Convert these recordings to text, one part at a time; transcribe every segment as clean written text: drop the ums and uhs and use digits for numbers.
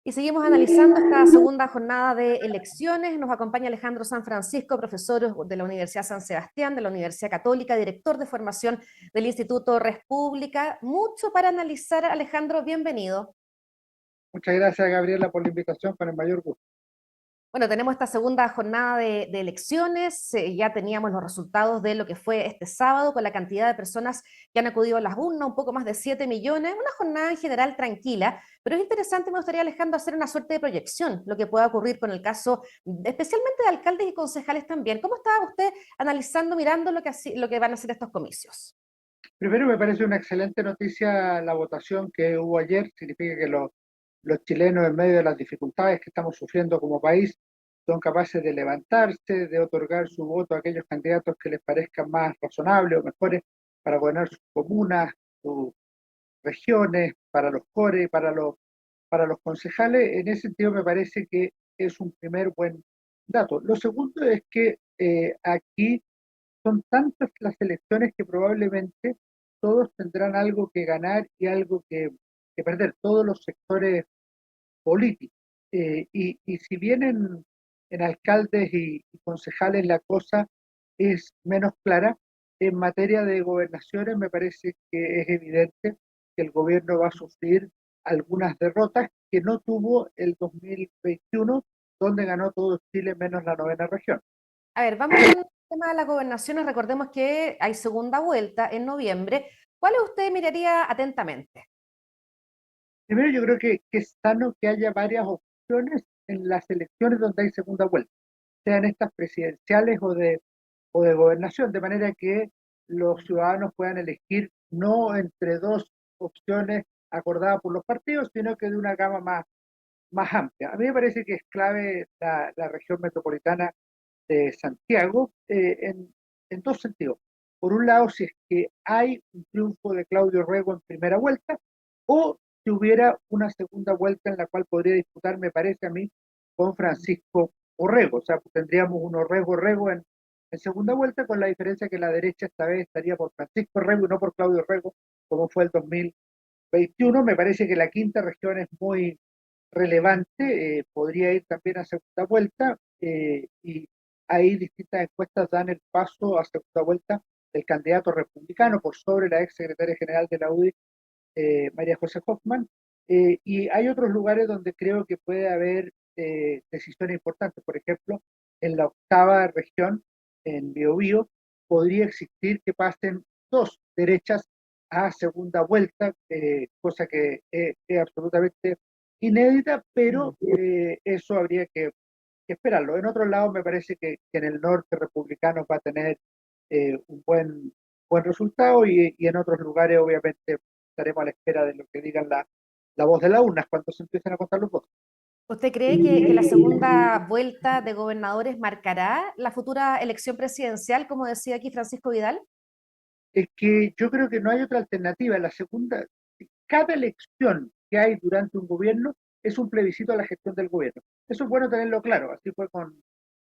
Y seguimos analizando esta segunda jornada de elecciones. Nos acompaña Alejandro San Francisco, profesor de la Universidad San Sebastián, de la Universidad Católica, director de formación del Instituto República. Mucho para analizar, Alejandro, bienvenido. Muchas gracias, Gabriela, por la invitación, con el mayor gusto. Bueno, tenemos esta segunda jornada de elecciones, ya teníamos los resultados de lo que fue este sábado con la cantidad de personas que han acudido a las urnas, un poco más de 7 millones, una jornada en general tranquila, pero es interesante, me gustaría, Alejandro, hacer una suerte de proyección, lo que pueda ocurrir con el caso, especialmente de alcaldes y concejales también. ¿Cómo está usted analizando, mirando lo que van a ser estos comicios? Primero, me parece una excelente noticia la votación que hubo ayer. Significa que los chilenos, en medio de las dificultades que estamos sufriendo como país, son capaces de levantarse, de otorgar su voto a aquellos candidatos que les parezcan más razonables o mejores para gobernar sus comunas, sus regiones, para los core, para los concejales. En ese sentido, me parece que es un primer buen dato. Lo segundo es que aquí son tantas las elecciones que probablemente todos tendrán algo que ganar y algo que perder, todos los sectores políticos. Y si bien en alcaldes y concejales la cosa es menos clara, en materia de gobernaciones me parece que es evidente que el gobierno va a sufrir algunas derrotas que no tuvo el 2021, donde ganó todo Chile menos la novena región. A ver, vamos con el tema de las gobernaciones. Recordemos que hay segunda vuelta en noviembre. ¿Cuál usted miraría atentamente? Primero, yo creo que es sano que haya varias opciones en las elecciones donde hay segunda vuelta, sean estas presidenciales o de gobernación, de manera que los ciudadanos puedan elegir no entre dos opciones acordadas por los partidos, sino que de una gama más amplia. A mí me parece que es clave la región metropolitana de Santiago en dos sentidos. Por un lado, si es que hay un triunfo de Claudio Rego en primera vuelta, o si hubiera una segunda vuelta en la cual podría disputar, me parece a mí, con Francisco Orrego. O sea, tendríamos un Orrego-Rego en segunda vuelta, con la diferencia que la derecha esta vez estaría por Francisco Orrego y no por Claudio Rego, como fue el 2021. Me parece que la quinta región es muy relevante, podría ir también a segunda vuelta, y ahí distintas encuestas dan el paso a segunda vuelta del candidato republicano por sobre la ex secretaria general de la UDI, María José Hoffman. Y hay otros lugares donde creo que puede haber decisiones importantes. Por ejemplo, en la octava región, en Biobío, podría existir que pasen dos derechas a segunda vuelta, cosa que es absolutamente inédita, pero eso habría que esperarlo. En otros lados, me parece que en el norte republicano va a tener un buen resultado, y en otros lugares, obviamente, estaremos a la espera de lo que digan la voz de la urna cuando se empiecen a contar los votos. ¿Usted cree que la segunda vuelta de gobernadores marcará la futura elección presidencial, como decía aquí Francisco Vidal? Es que yo creo que no hay otra alternativa. La segunda, cada elección que hay durante un gobierno es un plebiscito a la gestión del gobierno. Eso es bueno tenerlo claro. Así fue con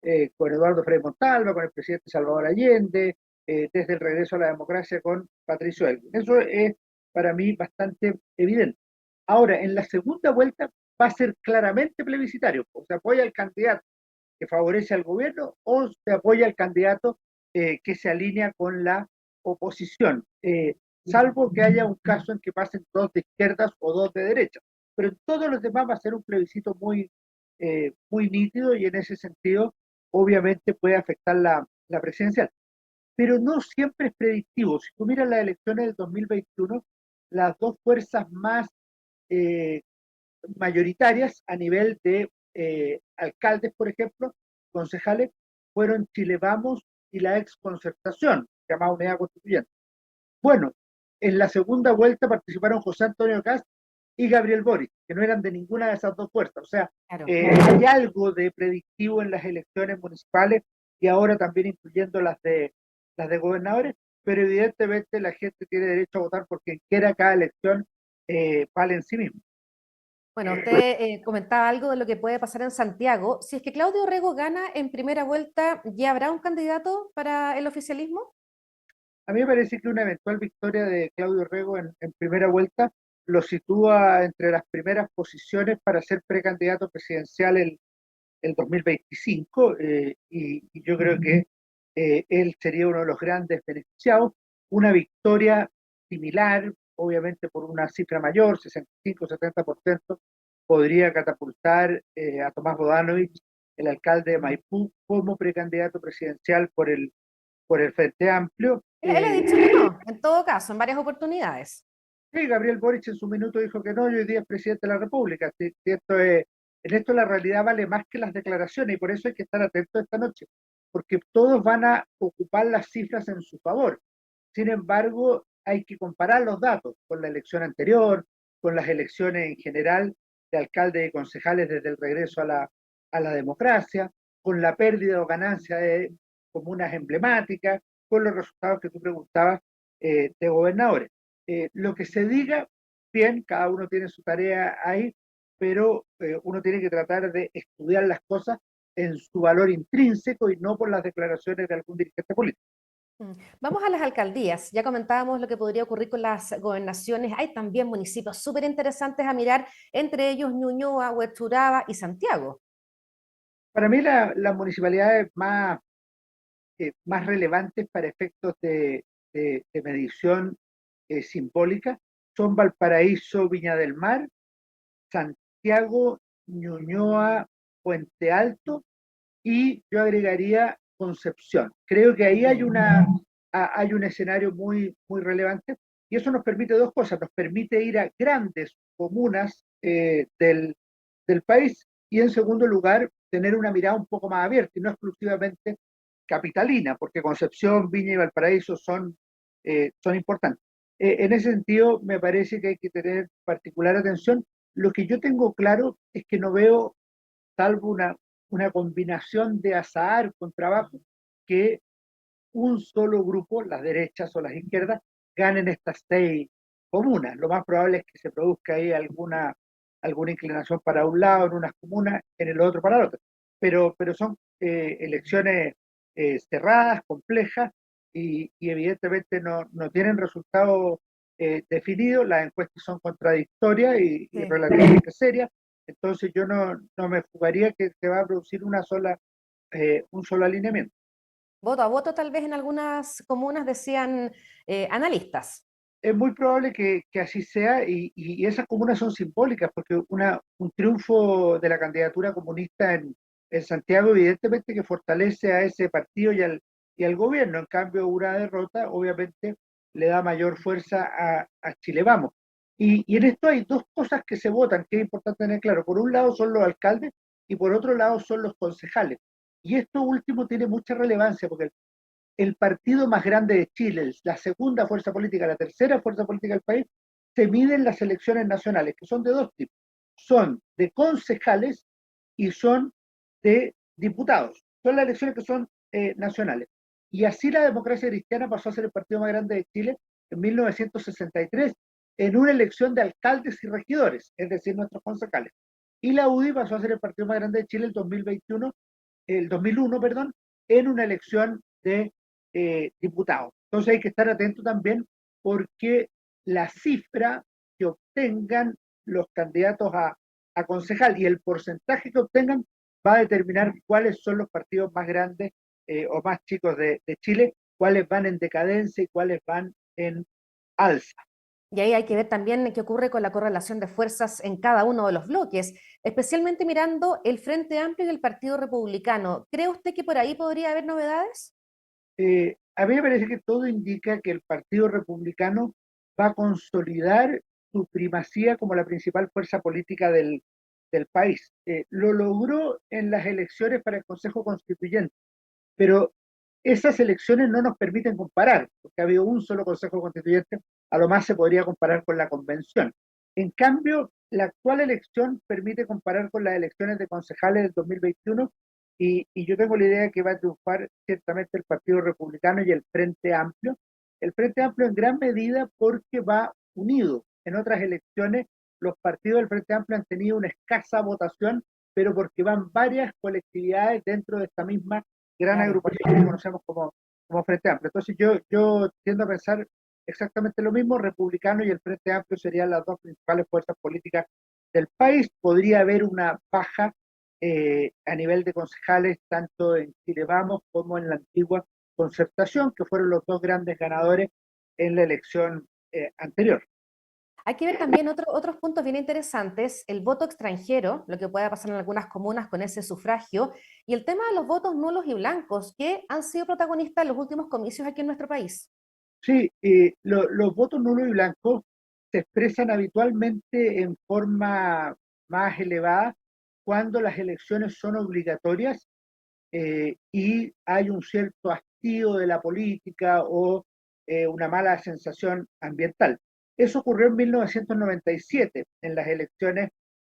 Eduardo Frei Montalva, con el presidente Salvador Allende, desde el regreso a la democracia con Patricio Elwin. Eso es para mí bastante evidente. Ahora, en la segunda vuelta va a ser claramente plebiscitario. O se apoya al candidato que favorece al gobierno o se apoya al candidato que se alinea con la oposición, salvo que haya un caso en que pasen dos de izquierdas o dos de derechas. Pero en todos los demás va a ser un plebiscito muy nítido, y en ese sentido obviamente puede afectar la presidencial. Pero no siempre es predictivo. Si tú miras las elecciones del 2021, las dos fuerzas más eh, mayoritarias a nivel de alcaldes, por ejemplo, concejales, fueron Chile Vamos y la ex concertación, llamada Unidad Constituyente. Bueno, en la segunda vuelta participaron José Antonio Cast y Gabriel Boric, que no eran de ninguna de esas dos fuerzas. O sea, Claro. hay algo de predictivo en las elecciones municipales, y ahora también incluyendo las de gobernadores, pero evidentemente la gente tiene derecho a votar por quien quiera. Cada elección vale en sí mismo. Bueno, usted comentaba algo de lo que puede pasar en Santiago. Si es que Claudio Rego gana en primera vuelta, ¿ya habrá un candidato para el oficialismo? A mí me parece que una eventual victoria de Claudio Rego en primera vuelta lo sitúa entre las primeras posiciones para ser precandidato presidencial el 2025, y yo creo que él sería uno de los grandes beneficiados. Una victoria similar, obviamente por una cifra mayor, 65-70%, podría catapultar a Tomás Bodanovich, el alcalde de Maipú, como precandidato presidencial por el Frente Amplio. Él ha dicho que no, en todo caso, en varias oportunidades. Sí, Gabriel Boric en su minuto dijo que no, y hoy día es presidente de la República. En esto la realidad vale más que las declaraciones, y por eso hay que estar atentos esta noche, porque todos van a ocupar las cifras en su favor. Sin embargo, hay que comparar los datos con la elección anterior, con las elecciones en general de alcaldes y concejales desde el regreso a la democracia, con la pérdida o ganancia de comunas emblemáticas, con los resultados que tú preguntabas de gobernadores. Lo que se diga, bien, cada uno tiene su tarea ahí, pero uno tiene que tratar de estudiar las cosas en su valor intrínseco y no por las declaraciones de algún dirigente político. Vamos a las alcaldías. Ya comentábamos lo que podría ocurrir con las gobernaciones. Hay también municipios súper interesantes a mirar, entre ellos Ñuñoa, Huechuraba y Santiago. Para mí las municipalidades más relevantes para efectos de medición simbólica son Valparaíso, Viña del Mar, Santiago, Ñuñoa, Puente Alto, y yo agregaría Concepción. Creo que ahí hay un escenario muy relevante, y eso nos permite dos cosas: nos permite ir a grandes comunas del país, y en segundo lugar, tener una mirada un poco más abierta y no exclusivamente capitalina, porque Concepción, Viña y Valparaíso son importantes. En ese sentido, me parece que hay que tener particular atención. Lo que yo tengo claro es que no veo, salvo una combinación de azar con trabajo, que un solo grupo, las derechas o las izquierdas, ganen estas 6 comunas. Lo más probable es que se produzca ahí alguna inclinación para un lado en unas comunas, en el otro para el otro. Pero son elecciones cerradas, complejas, y evidentemente no tienen resultados definidos. Las encuestas son contradictorias y Sí. relativamente serias. Entonces yo no me jugaría que se va a producir un solo alineamiento. Voto a voto, tal vez en algunas comunas decían analistas. Es muy probable que así sea, y esas comunas son simbólicas, porque un triunfo de la candidatura comunista en Santiago evidentemente que fortalece a ese partido y al gobierno. En cambio, una derrota obviamente le da mayor fuerza a Chile Vamos. Y en esto hay dos cosas que se votan, que es importante tener claro. Por un lado son los alcaldes, y por otro lado son los concejales. Y esto último tiene mucha relevancia, porque el partido más grande de Chile, la segunda fuerza política, la tercera fuerza política del país, se mide en las elecciones nacionales, que son de dos tipos: son de concejales y son de diputados. Son las elecciones que son nacionales. Y así la Democracia Cristiana pasó a ser el partido más grande de Chile en 1963, en una elección de alcaldes y regidores, es decir, nuestros concejales. Y la UDI pasó a ser el partido más grande de Chile el 2001, perdón, en una elección de diputados. Entonces hay que estar atento también, porque la cifra que obtengan los candidatos a concejal y el porcentaje que obtengan va a determinar cuáles son los partidos más grandes o más chicos de Chile, cuáles van en decadencia y cuáles van en alza. Y ahí hay que ver también qué ocurre con la correlación de fuerzas en cada uno de los bloques, especialmente mirando el Frente Amplio y el Partido Republicano. ¿Cree usted que por ahí podría haber novedades? A mí me parece que todo indica que el Partido Republicano va a consolidar su primacía como la principal fuerza política del país. Lo logró en las elecciones para el Consejo Constituyente, pero esas elecciones no nos permiten comparar, porque ha habido un solo Consejo Constituyente. A lo más se podría comparar con la convención. En cambio, la actual elección permite comparar con las elecciones de concejales del 2021, y yo tengo la idea de que va a triunfar ciertamente el Partido Republicano y el Frente Amplio. El Frente Amplio en gran medida porque va unido. En otras elecciones los partidos del Frente Amplio han tenido una escasa votación, pero porque van varias colectividades dentro de esta misma gran Claro. agrupación que conocemos como Frente Amplio. Entonces yo tiendo a pensar exactamente lo mismo, republicano y el Frente Amplio serían las dos principales fuerzas políticas del país. Podría haber una baja a nivel de concejales, tanto en Chile Vamos como en la antigua Concertación, que fueron los dos grandes ganadores en la elección anterior. Hay que ver también otros puntos bien interesantes, el voto extranjero, lo que pueda pasar en algunas comunas con ese sufragio, y el tema de los votos nulos y blancos, que han sido protagonistas en los últimos comicios aquí en nuestro país. Sí, los votos nulos y blancos se expresan habitualmente en forma más elevada cuando las elecciones son obligatorias y hay un cierto hastío de la política o una mala sensación ambiental. Eso ocurrió en 1997, en las elecciones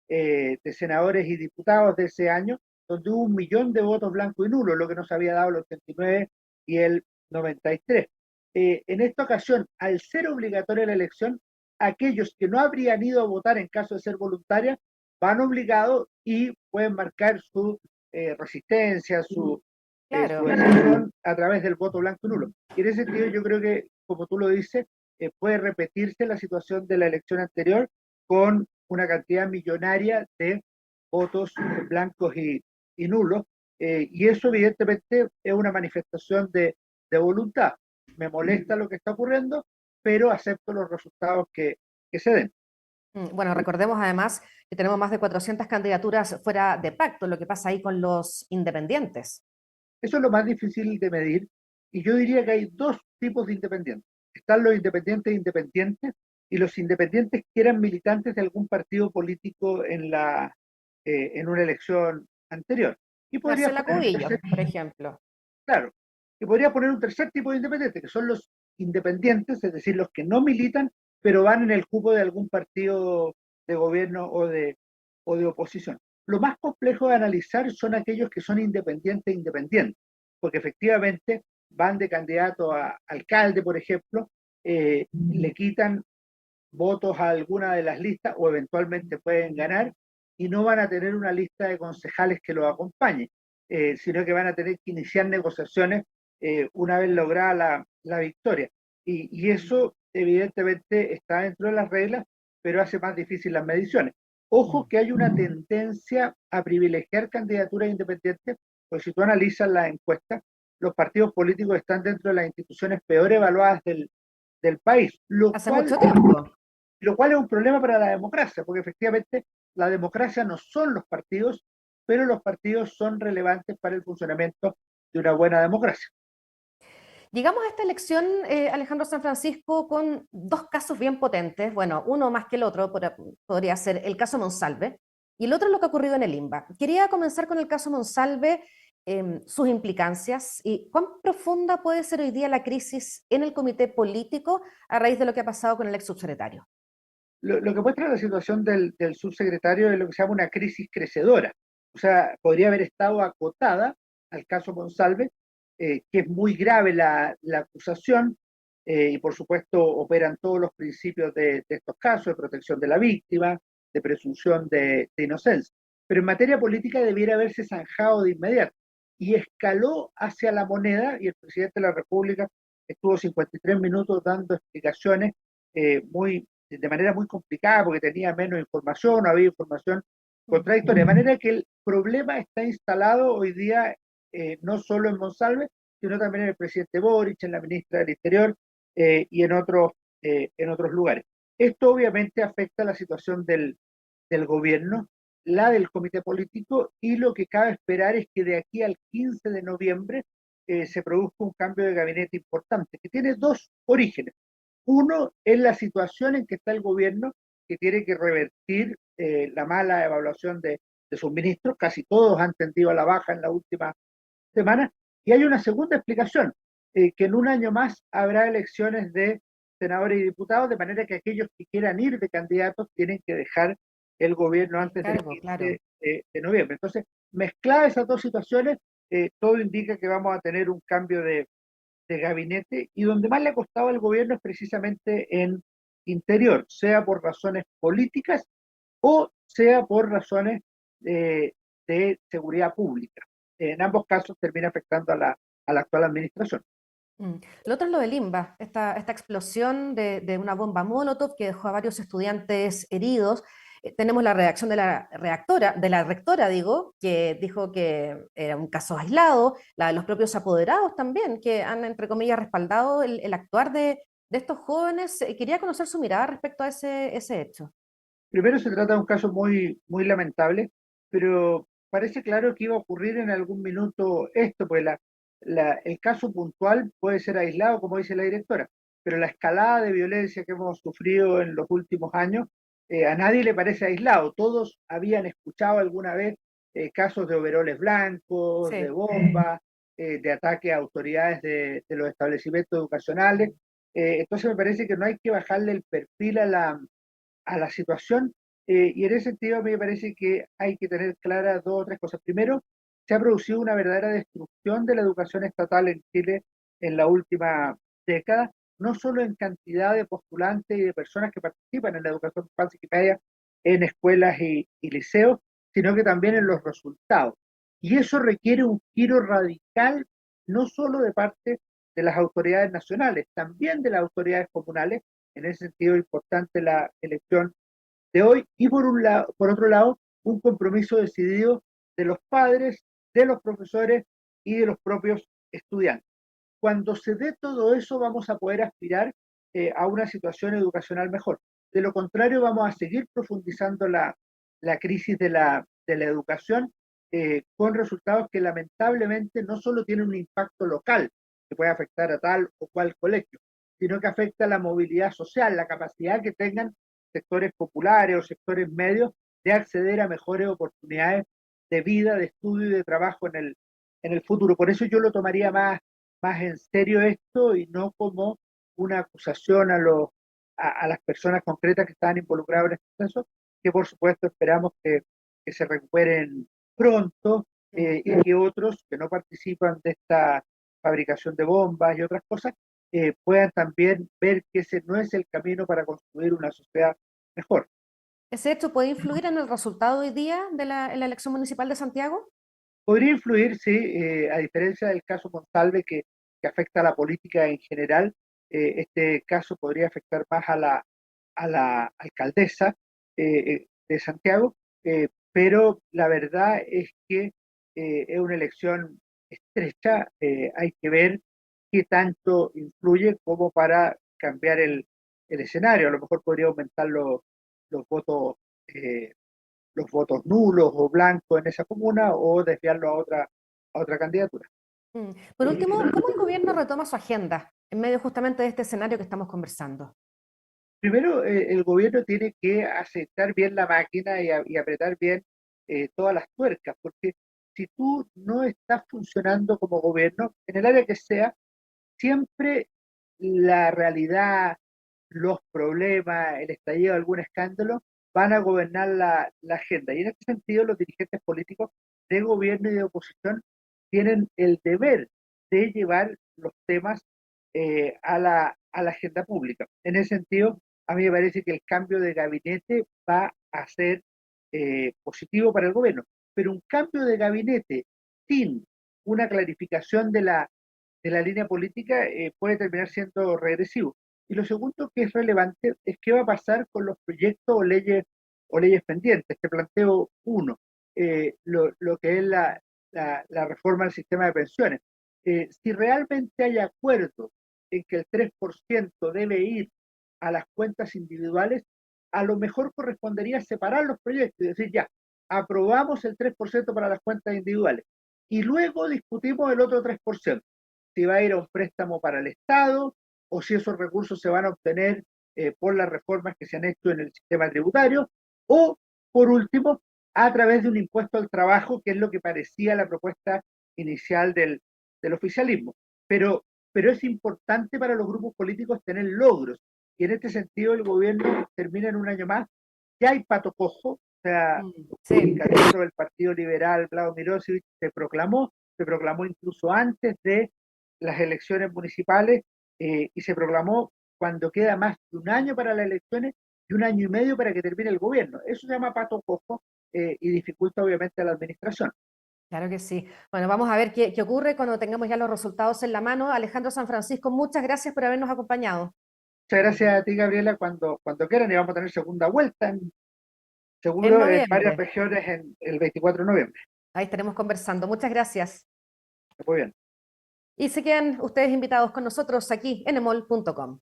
de senadores y diputados de ese año, donde hubo 1 millón de votos blancos y nulos, lo que nos había dado el 89 y el 93. En esta ocasión, al ser obligatoria la elección, aquellos que no habrían ido a votar en caso de ser voluntaria van obligados y pueden marcar su resistencia, su Claro. decisión a través del voto blanco y nulo. Y en ese sentido yo creo que, como tú lo dices, puede repetirse la situación de la elección anterior con una cantidad millonaria de votos blancos y nulos, y eso evidentemente es una manifestación de voluntad. Me molesta lo que está ocurriendo, pero acepto los resultados que se den. Bueno, recordemos además que tenemos más de 400 candidaturas fuera de pacto, lo que pasa ahí con los independientes. Eso es lo más difícil de medir, y yo diría que hay dos tipos de independientes. Están los independientes independientes y los independientes que eran militantes de algún partido político en una elección anterior. Y podría Marcela poner un Cubillo, tercer, por ejemplo. claro, y podría poner un tercer tipo de independientes, que son los independientes, es decir, los que no militan, pero van en el cupo de algún partido de gobierno o de oposición. Lo más complejo de analizar son aquellos que son independientes independientes, porque efectivamente van de candidato a alcalde, por ejemplo, le quitan votos a alguna de las listas o eventualmente pueden ganar y no van a tener una lista de concejales que los acompañe, sino que van a tener que iniciar negociaciones una vez lograda la victoria. Y eso evidentemente está dentro de las reglas, pero hace más difícil las mediciones. Ojo que hay una tendencia a privilegiar candidaturas independientes, pues si tú analizas las encuestas, los partidos políticos están dentro de las instituciones peor evaluadas del país, Hace mucho tiempo. lo cual es un problema para la democracia, porque efectivamente la democracia no son los partidos, pero los partidos son relevantes para el funcionamiento de una buena democracia. Llegamos a esta elección, Alejandro San Francisco, con dos casos bien potentes. Bueno, uno más que el otro podría ser el caso Monsalve y el otro lo que ha ocurrido en el INBA. Quería comenzar con el caso Monsalve, sus implicancias y cuán profunda puede ser hoy día la crisis en el comité político a raíz de lo que ha pasado con el ex subsecretario. Lo que muestra la situación del subsecretario es lo que se llama una crisis crecedora. O sea, podría haber estado acotada al caso Monsalve, que es muy grave la acusación, y por supuesto operan todos los principios de estos casos, de protección de la víctima, de presunción de inocencia. Pero en materia política debiera haberse zanjado de inmediato y escaló hacia la moneda, y el presidente de la República estuvo 53 minutos dando explicaciones de manera muy complicada porque tenía menos información, no había información contradictoria. De manera que el problema está instalado hoy día no solo en Monsalve, sino también en el presidente Boric, en la ministra del Interior y en otros lugares. Esto obviamente afecta la situación del gobierno, la del comité político, y lo que cabe esperar es que de aquí al 15 de noviembre se produzca un cambio de gabinete importante, que tiene dos orígenes. Uno es la situación en que está el gobierno, que tiene que revertir la mala evaluación de sus ministros, casi todos han tendido a la baja en la última semana, y hay una segunda explicación, que en un año más habrá elecciones de senadores y diputados, de manera que aquellos que quieran ir de candidatos tienen que dejar el gobierno El antes del cargo, 15 claro. de noviembre. Entonces, mezcladas esas dos situaciones, todo indica que vamos a tener un cambio de gabinete, y donde más le ha costado al gobierno es precisamente en interior, sea por razones políticas o sea por razones de seguridad pública. En ambos casos termina afectando a la actual administración. Lo otro es lo de Limba, esta explosión de una bomba Molotov que dejó a varios estudiantes heridos. Tenemos la reacción de la rectora, digo, que dijo que era un caso aislado, la de los propios apoderados también, que han, entre comillas, respaldado el actuar de estos jóvenes. Quería conocer su mirada respecto a ese hecho. Primero se trata de un caso muy lamentable, pero parece claro que iba a ocurrir en algún minuto esto, pues el caso puntual puede ser aislado, como dice la directora, pero la escalada de violencia que hemos sufrido en los últimos años, a nadie le parece aislado. Todos habían escuchado alguna vez casos de overoles blancos, de Sí. bombas, de ataque a autoridades de los establecimientos educacionales. Entonces me parece que no hay que bajarle el perfil a la situación, y en ese sentido a mí me parece que hay que tener claras dos o tres cosas. Primero, se ha producido una verdadera destrucción de la educación estatal en Chile en la última década, no solo en cantidad de postulantes y de personas que participan en la educación básica y media en escuelas y liceos, sino que también en los resultados. Y eso requiere un giro radical, no solo de parte de las autoridades nacionales, también de las autoridades comunales. En ese sentido, es importante la elección de hoy y por otro lado, un compromiso decidido de los padres, de los profesores y de los propios estudiantes. Cuando se dé todo eso, vamos a poder aspirar a una situación educacional mejor. De lo contrario, vamos a seguir profundizando la crisis de la educación, con resultados que lamentablemente no solo tienen un impacto local, que puede afectar a tal o cual colegio, sino que afecta a la movilidad social, la capacidad que tengan sectores populares o sectores medios de acceder a mejores oportunidades de vida, de estudio y de trabajo en el futuro. Por eso yo lo tomaría más en serio esto y no como una acusación a las personas concretas que estaban involucradas en este proceso, que por supuesto esperamos que se recuperen pronto, y que otros que no participan de esta fabricación de bombas y otras cosas puedan también ver que ese no es el camino para construir una sociedad mejor. ¿Ese hecho puede influir en el resultado hoy día en la elección municipal de Santiago? Podría influir, sí, a diferencia del caso Monsalve que afecta a la política en general, este caso podría afectar más a la alcaldesa de Santiago, pero la verdad es que es una elección estrecha, hay que ver qué tanto influye como para cambiar el escenario. A lo mejor podría aumentar los votos eh, los votos nulos o blancos en esa comuna o desviarlo a otra candidatura. Por último, ¿cómo el gobierno retoma su agenda en medio justamente de este escenario que estamos conversando? Primero, el gobierno tiene que aceptar bien la máquina y apretar bien todas las tuercas, porque si tú no estás funcionando como gobierno, en el área que sea, siempre la realidad, los problemas, el estallido de algún escándalo van a gobernar la agenda. Y en este sentido, los dirigentes políticos de gobierno y de oposición tienen el deber de llevar los temas a la agenda pública. En ese sentido, a mí me parece que el cambio de gabinete va a ser positivo para el gobierno, pero un cambio de gabinete sin una clarificación de la línea política puede terminar siendo regresivo. Y lo segundo que es relevante es qué va a pasar con los proyectos o leyes pendientes. Te planteo uno, lo que es la reforma del sistema de pensiones. Si realmente hay acuerdo en que el 3% debe ir a las cuentas individuales, a lo mejor correspondería separar los proyectos y decir, ya, aprobamos el 3% para las cuentas individuales y luego discutimos el otro 3%, si va a ir a un préstamo para el Estado o si esos recursos se van a obtener por las reformas que se han hecho en el sistema tributario o, por último, a través de un impuesto al trabajo, que es lo que parecía la propuesta inicial del oficialismo. Pero es importante para los grupos políticos tener logros. Y en este sentido el gobierno termina en un año más. Ya hay pato cojo, o sea, el Sí. candidato del Partido Liberal, Vlado Mirosevich, se proclamó incluso antes de las elecciones municipales, y se proclamó cuando queda más de un año para las elecciones y un año y medio para que termine el gobierno. Eso se llama pato cojo y dificulta obviamente a la administración. Claro que sí. Bueno, vamos a ver qué ocurre cuando tengamos ya los resultados en la mano. Alejandro San Francisco, muchas gracias por habernos acompañado. Muchas gracias a ti, Gabriela, cuando quieran, y vamos a tener segunda vuelta, En seguro en varias noviembre, regiones el 24 de noviembre. ahí estaremos conversando. Muchas gracias. Muy bien. Y se quedan ustedes invitados con nosotros aquí en emol.com.